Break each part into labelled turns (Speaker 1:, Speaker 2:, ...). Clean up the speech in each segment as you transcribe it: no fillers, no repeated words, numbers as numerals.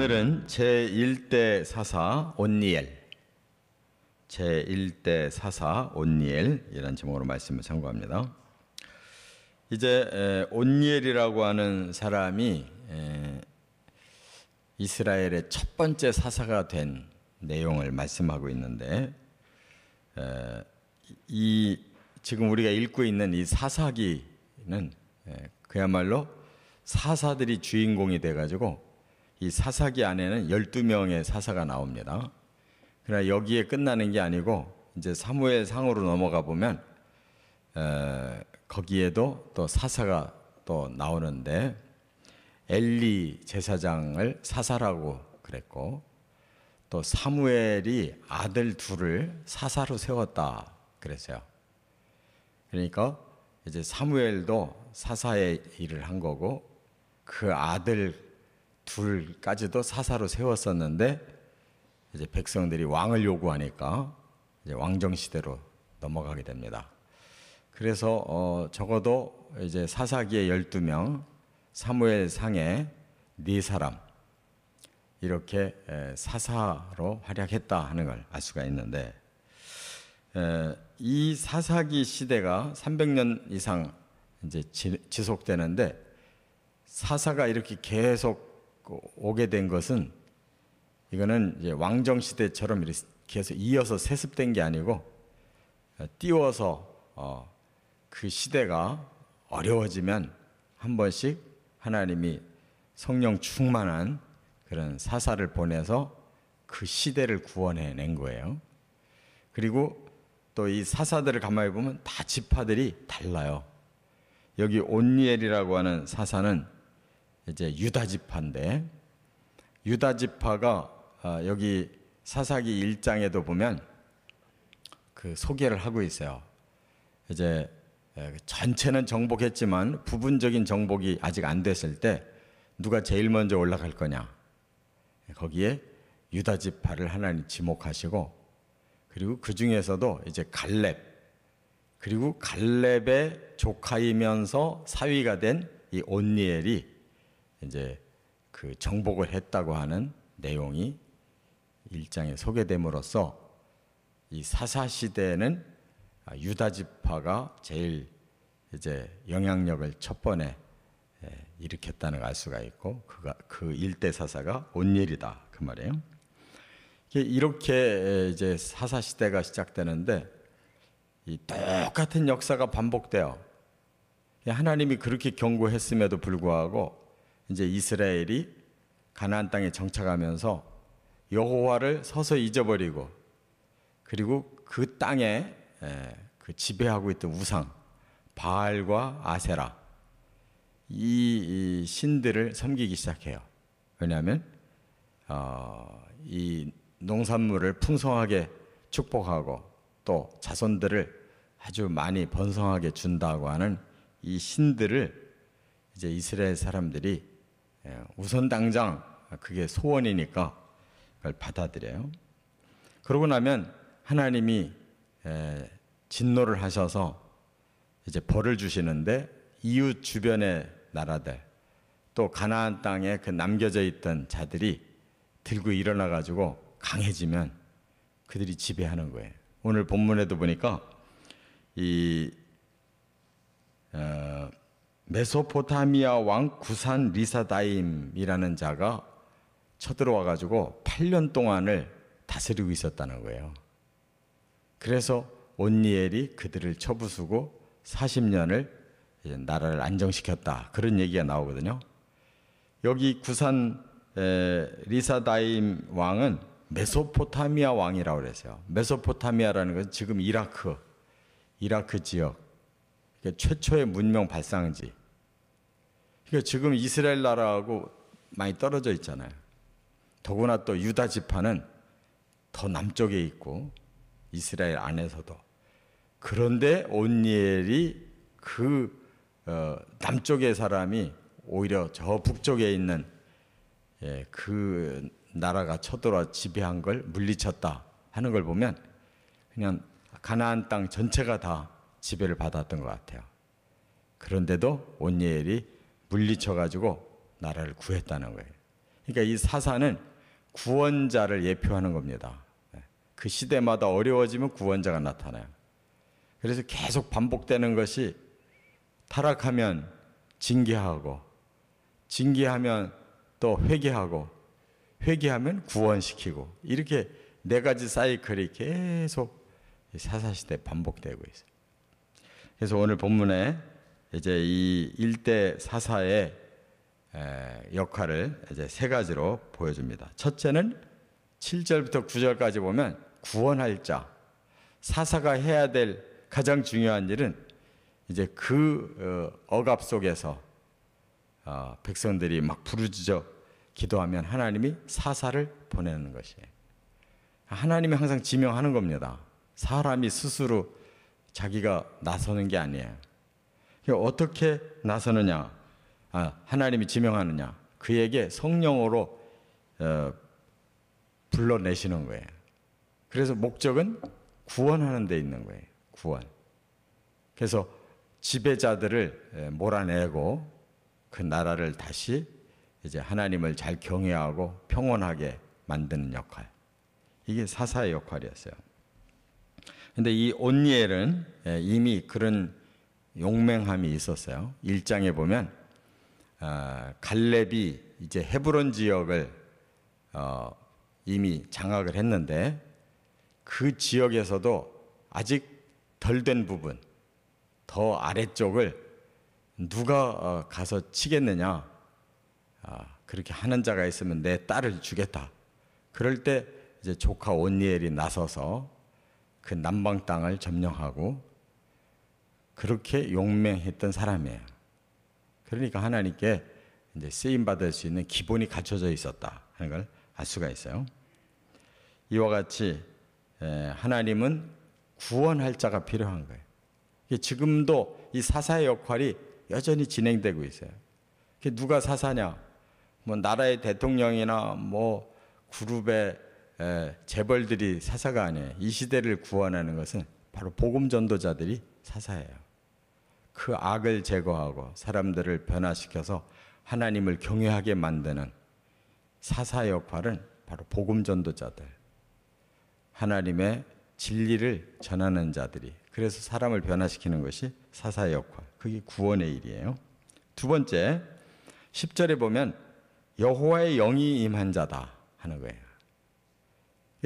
Speaker 1: 오늘은 제1대 사사 온니엘, 제1대 사사 온니엘이라는 제목으로 말씀을 참고합니다. 이제 온니엘이라고 하는 사람이 이스라엘의 첫 번째 사사가 된 내용을 말씀하고 있는데, 지금 우리가 읽고 있는 이 사사기는 그야말로 사사들이 주인공이 돼가지고 이 사사기 안에는 12명의 사사가 나옵니다. 그러나 여기에 끝나는 게 아니고 이제 사무엘 상으로 넘어가 보면 거기에도 또 사사가 또 나오는데, 엘리 제사장을 사사라고 그랬고, 또 사무엘이 아들 둘을 사사로 세웠다 그랬어요. 그러니까 이제 사무엘도 사사의 일을 한 거고, 그 아들 둘까지도 사사로 세웠었는데, 이제 백성들이 왕을 요구하니까 이제 왕정 시대로 넘어가게 됩니다. 그래서 적어도 이제 사사기에 12명, 사무엘 상에 4사람, 이렇게 사사로 활약했다 하는 걸 알 수가 있는데, 이 사사기 시대가 300년 이상 이제 지속되는데, 사사가 이렇게 계속 오게 된 것은, 이거는 이제 왕정 시대처럼 이렇게 계속 이어서 세습된 게 아니고, 띄워서 그 시대가 어려워지면 한 번씩 하나님이 성령 충만한 그런 사사를 보내서 그 시대를 구원해낸 거예요. 그리고 또 이 사사들을 가만히 보면 다 지파들이 달라요. 여기 온니엘이라고 하는 사사는 이제 유다 지파인데, 유다 지파가 여기 사사기 1장에도 보면 그 소개를 하고 있어요. 이제 전체는 정복했지만 부분적인 정복이 아직 안 됐을 때 누가 제일 먼저 올라갈 거냐, 거기에 유다 지파를 하나님 지목하시고, 그리고 그 중에서도 이제 갈렙, 그리고 갈렙의 조카이면서 사위가 된 이 온니엘이 이제 그 정복을 했다고 하는 내용이 1장에 소개됨으로써 이 사사 시대는 유다 지파가 제일 이제 영향력을 첫 번에 일으켰다는 걸 알 수가 있고, 그 일대 사사가 온니엘이다 그 말이에요. 이렇게 이제 사사 시대가 시작되는데, 이 똑같은 역사가 반복돼요. 하나님이 그렇게 경고했음에도 불구하고 이제 이스라엘이 가나안 땅에 정착하면서 여호와를 서서히 잊어버리고, 그리고 그 땅에 그 지배하고 있던 우상 바알과 아세라, 이 신들을 섬기기 시작해요. 왜냐하면 이 농산물을 풍성하게 축복하고 또 자손들을 아주 많이 번성하게 준다고 하는 이 신들을 이제 이스라엘 사람들이 우선 당장 그게 소원이니까 그걸 받아들여요. 그러고 나면 하나님이 진노를 하셔서 이제 벌을 주시는데, 이웃 주변의 나라들, 또 가나안 땅에 그 남겨져 있던 자들이 들고 일어나 가지고 강해지면 그들이 지배하는 거예요. 오늘 본문에도 보니까 이 메소포타미아 왕 구산 리사다임이라는 자가 쳐들어와 가지고 8년 동안을 다스리고 있었다는 거예요. 그래서 온니엘이 그들을 쳐부수고 40년을 나라를 안정시켰다, 그런 얘기가 나오거든요. 여기 구산 리사다임 왕은 메소포타미아 왕이라고 그랬어요. 메소포타미아라는 것은 지금 이라크 지역, 최초의 문명 발상지. 그러니까 지금 이스라엘 나라하고 많이 떨어져 있잖아요. 더구나 또 유다 지파는 더 남쪽에 있고 이스라엘 안에서도. 그런데 온니엘이 그 남쪽의 사람이 오히려 저 북쪽에 있는 그 나라가 쳐들어와 지배한 걸 물리쳤다 하는 걸 보면 그냥 가나안 땅 전체가 다 지배를 받았던 것 같아요. 그런데도 온니엘이 물리쳐가지고 나라를 구했다는 거예요. 그러니까 이 사사는 구원자를 예표하는 겁니다. 그 시대마다 어려워지면 구원자가 나타나요. 그래서 계속 반복되는 것이 타락하면 징계하고, 징계하면 또 회개하고, 회개하면 구원시키고, 이렇게 네 가지 사이클이 계속 사사시대에 반복되고 있어요. 그래서 오늘 본문에 이제 이 일대 사사의 역할을 이제 세 가지로 보여줍니다. 첫째는 7절부터 9절까지 보면 구원할 자, 사사가 해야 될 가장 중요한 일은 이제 그 억압 속에서 백성들이 막 부르짖어 기도하면 하나님이 사사를 보내는 것이에요. 하나님이 항상 지명하는 겁니다. 사람이 스스로 자기가 나서는 게 아니에요. 어떻게 나서느냐? 하나님이 지명하느냐? 그에게 성령으로 불러내시는 거예요. 그래서 목적은 구원하는 데 있는 거예요. 구원. 그래서 지배자들을 몰아내고 그 나라를 다시 이제 하나님을 잘 경외하고 평온하게 만드는 역할. 이게 사사의 역할이었어요. 근데 이 온니엘은 이미 그런 용맹함이 있었어요. 1장에 보면 갈렙이 이제 헤브론 지역을 이미 장악을 했는데 그 지역에서도 아직 덜 된 부분, 더 아래쪽을 누가 가서 치겠느냐? 그렇게 하는 자가 있으면 내 딸을 주겠다. 그럴 때 이제 조카 온니엘이 나서서 그 남방 땅을 점령하고 그렇게 용맹했던 사람이에요. 그러니까 하나님께 이제 쓰임 받을 수 있는 기본이 갖춰져 있었다 하는 걸 알 수가 있어요. 이와 같이 하나님은 구원할 자가 필요한 거예요. 지금도 이 사사의 역할이 여전히 진행되고 있어요. 누가 사사냐? 뭐 나라의 대통령이나 뭐 그룹의 재벌들이 사사가 아니에요. 이 시대를 구원하는 것은 바로 복음 전도자들이 사사예요. 그 악을 제거하고 사람들을 변화시켜서 하나님을 경외하게 만드는 사사의 역할은 바로 복음 전도자들, 하나님의 진리를 전하는 자들이, 그래서 사람을 변화시키는 것이 사사의 역할, 그게 구원의 일이에요. 두 번째, 10절에 보면 여호와의 영이 임한 자다 하는 거예요.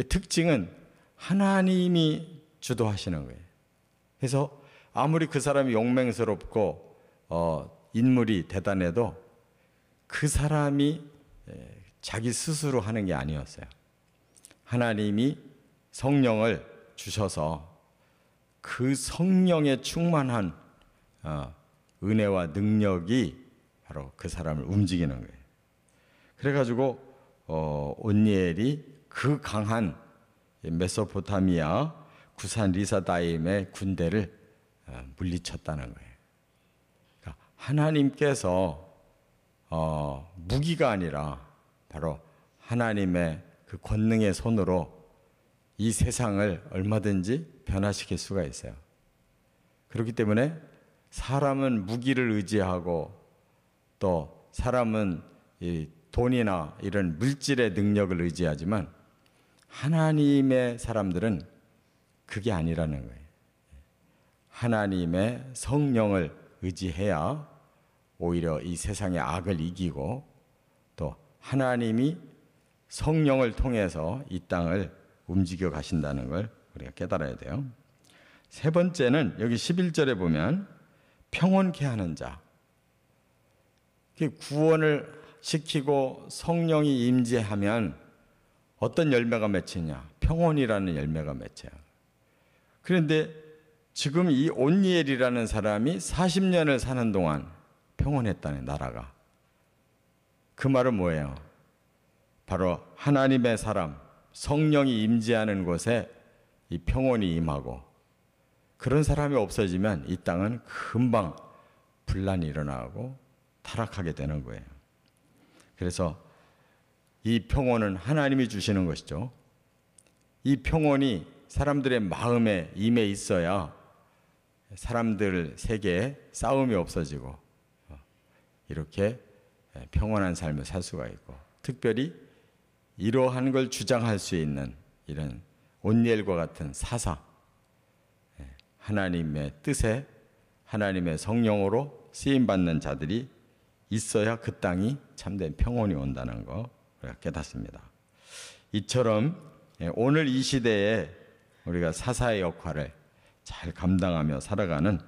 Speaker 1: 특징은 하나님이 주도하시는 거예요. 그래서 아무리 그 사람이 용맹스럽고 인물이 대단해도 그 사람이 자기 스스로 하는 게 아니었어요. 하나님이 성령을 주셔서 그 성령에 충만한 은혜와 능력이 바로 그 사람을 움직이는 거예요. 그래가지고 온니엘이 그 강한 메소포타미아 구산 리사다임의 군대를 물리쳤다는 거예요. 그러니까 하나님께서 무기가 아니라 바로 하나님의 그 권능의 손으로 이 세상을 얼마든지 변화시킬 수가 있어요. 그렇기 때문에 사람은 무기를 의지하고 또 사람은 이 돈이나 이런 물질의 능력을 의지하지만 하나님의 사람들은 그게 아니라는 거예요. 하나님의 성령을 의지해야 오히려 이 세상의 악을 이기고 또 하나님이 성령을 통해서 이 땅을 움직여 가신다는 걸 우리가 깨달아야 돼요. 세 번째는 여기 11절에 보면 평온케 하는 자. 구원을 시키고 성령이 임재하면 어떤 열매가 맺히냐? 평온이라는 열매가 맺혀요. 그런데 지금 이 온니엘이라는 사람이 40년을 사는 동안 평온했다는 나라가. 그 말은 뭐예요? 바로 하나님의 사람, 성령이 임재하는 곳에 이 평온이 임하고 그런 사람이 없어지면 이 땅은 금방 분란이 일어나고 타락하게 되는 거예요. 그래서 이 평온은 하나님이 주시는 것이죠. 이 평온이 사람들의 마음에 임해 있어야 사람들 세계에 싸움이 없어지고 이렇게 평온한 삶을 살 수가 있고, 특별히 이러한 걸 주장할 수 있는 이런 온니엘과 같은 사사, 하나님의 뜻에 하나님의 성령으로 쓰임받는 자들이 있어야 그 땅이 참된 평온이 온다는 거 우리가 깨닫습니다. 이처럼 오늘 이 시대에 우리가 사사의 역할을 잘 감당하며 살아가는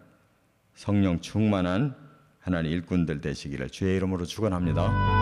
Speaker 1: 성령 충만한 하나님 일꾼들 되시기를 주의 이름으로 축원합니다.